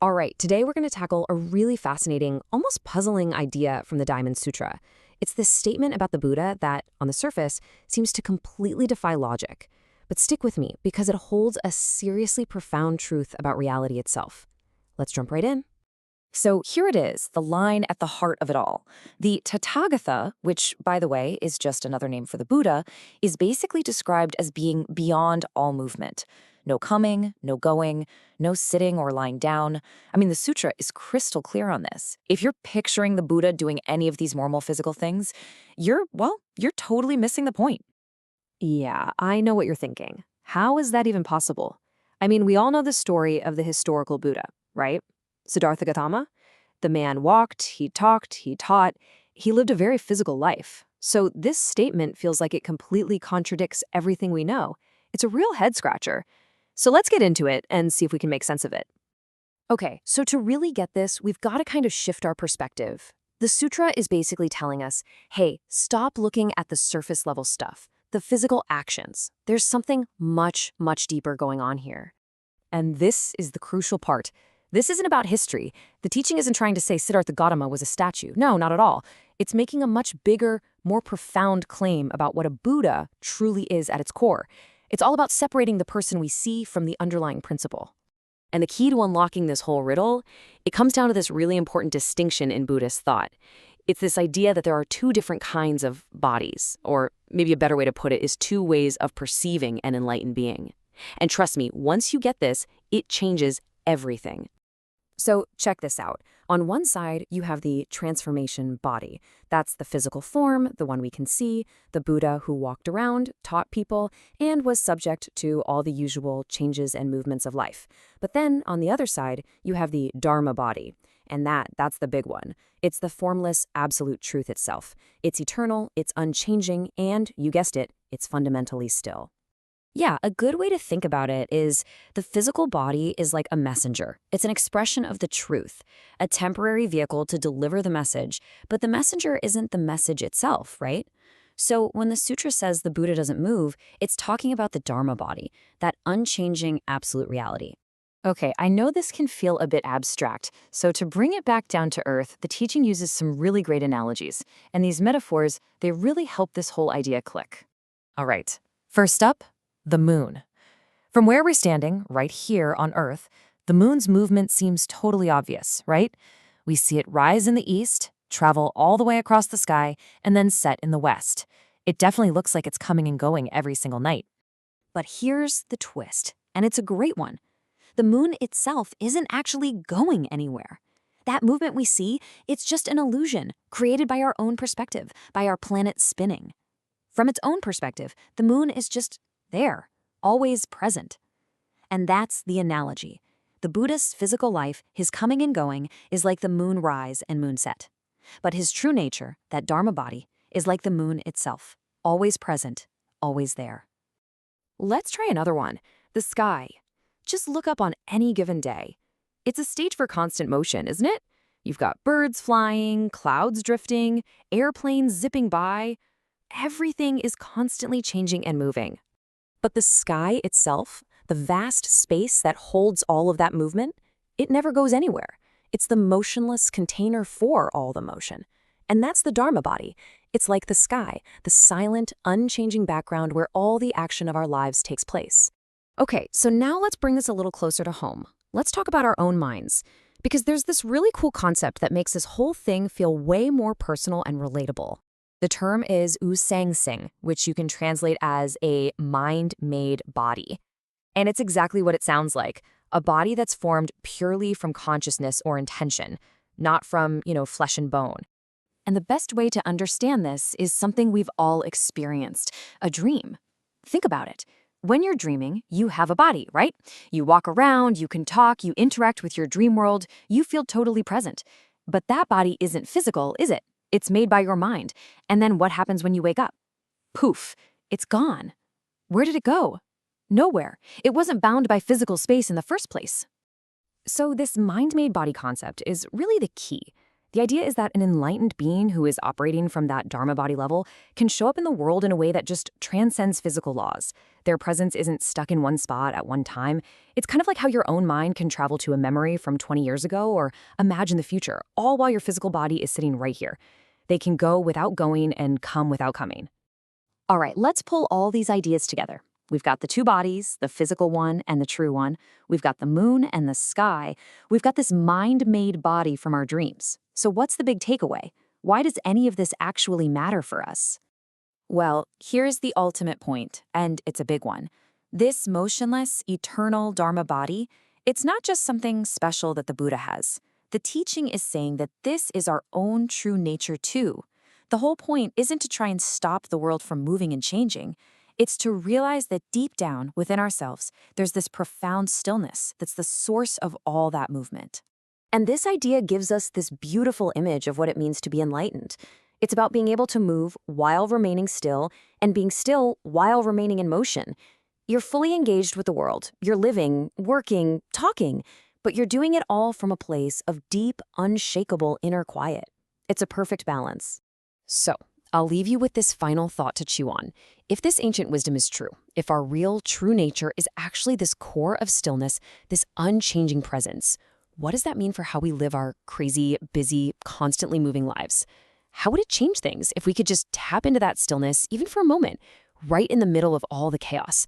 All right, today we're going to tackle a really fascinating, almost puzzling idea from the Diamond Sutra. It's this statement about the Buddha that, on the surface, seems to completely defy logic. But stick with me, because it holds a seriously profound truth about reality itself. Let's jump right in. So here it is, the line at the heart of it all. The Tathāgata, which, by the way, is just another name for the Buddha, is basically described as being beyond all movement. No coming, no going, no sitting or lying down. I mean, the sutra is crystal clear on this. If you're picturing the Buddha doing any of these normal physical things, you're totally missing the point. Yeah, I know what you're thinking. How is that even possible? I mean, we all know the story of the historical Buddha, right? Siddhartha Gautama? The man walked, he talked, he taught, he lived a very physical life. So this statement feels like it completely contradicts everything we know. It's a real head-scratcher. So let's get into it and see if we can make sense of it. Okay, so to really get this, we've got to kind of shift our perspective. The sutra is basically telling us, hey, stop looking at the surface level stuff, the physical actions. There's something much, much deeper going on here. And this is the crucial part. This isn't about history. The teaching isn't trying to say Siddhartha Gautama was a statue. No, not at all. It's making a much bigger, more profound claim about what a Buddha truly is at its core. It's all about separating the person we see from the underlying principle. And the key to unlocking this whole riddle, it comes down to this really important distinction in Buddhist thought. It's this idea that there are two different kinds of bodies, or maybe a better way to put it is two ways of perceiving an enlightened being. And trust me, once you get this, it changes everything. So check this out. On one side, you have the transformation body. That's the physical form, the one we can see, the Buddha who walked around, taught people, and was subject to all the usual changes and movements of life. But then, on the other side, you have the Dharma body. And that's the big one. It's the formless, absolute truth itself. It's eternal, it's unchanging, and, you guessed it, it's fundamentally still. Yeah, a good way to think about it is the physical body is like a messenger. It's an expression of the truth, a temporary vehicle to deliver the message, but the messenger isn't the message itself, right? So when the sutra says the Buddha doesn't move, it's talking about the Dharma body, that unchanging absolute reality. Okay, I know this can feel a bit abstract, so to bring it back down to earth, the teaching uses some really great analogies, and these metaphors, they really help this whole idea click. All right, first up, the moon. From where we're standing, right here on Earth, the moon's movement seems totally obvious, right? We see it rise in the east, travel all the way across the sky, and then set in the west. It definitely looks like it's coming and going every single night. But here's the twist, and it's a great one. The moon itself isn't actually going anywhere. That movement we see, it's just an illusion created by our own perspective, by our planet spinning. From its own perspective, the moon is just there, always present. And that's the analogy. The Buddha's physical life, his coming and going, is like the moon rise and moon set. But his true nature, that Dharma body, is like the moon itself, always present, always there. Let's try another one, the sky. Just look up on any given day. It's a stage for constant motion, isn't it? You've got birds flying, clouds drifting, airplanes zipping by. Everything is constantly changing and moving. But the sky itself, the vast space that holds all of that movement, it never goes anywhere. It's the motionless container for all the motion. And that's the Dharma body. It's like the sky, the silent, unchanging background where all the action of our lives takes place. Okay, so now let's bring this a little closer to home. Let's talk about our own minds. Because there's this really cool concept that makes this whole thing feel way more personal and relatable. The term is U-Sang-Sing, which you can translate as a mind-made body. And it's exactly what it sounds like, a body that's formed purely from consciousness or intention, not from, flesh and bone. And the best way to understand this is something we've all experienced, a dream. Think about it. When you're dreaming, you have a body, right? You walk around, you can talk, you interact with your dream world, you feel totally present. But that body isn't physical, is it? It's made by your mind. And then what happens when you wake up? Poof, it's gone. Where did it go? Nowhere. It wasn't bound by physical space in the first place. So this mind-made body concept is really the key. The idea is that an enlightened being who is operating from that Dharma body level can show up in the world in a way that just transcends physical laws. Their presence isn't stuck in one spot at one time. It's kind of like how your own mind can travel to a memory from 20 years ago or imagine the future, all while your physical body is sitting right here. They can go without going and come without coming. All right, let's pull all these ideas together. We've got the two bodies, the physical one and the true one. We've got the moon and the sky. We've got this mind-made body from our dreams. So what's the big takeaway? Why does any of this actually matter for us? Well, here's the ultimate point, and it's a big one. This motionless, eternal Dharma body, it's not just something special that the Buddha has. The teaching is saying that this is our own true nature too. The whole point isn't to try and stop the world from moving and changing. It's to realize that deep down within ourselves, there's this profound stillness that's the source of all that movement. And this idea gives us this beautiful image of what it means to be enlightened. It's about being able to move while remaining still and being still while remaining in motion. You're fully engaged with the world. You're living, working, talking, but you're doing it all from a place of deep, unshakable inner quiet. It's a perfect balance. So, I'll leave you with this final thought to chew on. If this ancient wisdom is true, if our real, true nature is actually this core of stillness, this unchanging presence, what does that mean for how we live our crazy, busy, constantly moving lives? How would it change things if we could just tap into that stillness, even for a moment, right in the middle of all the chaos?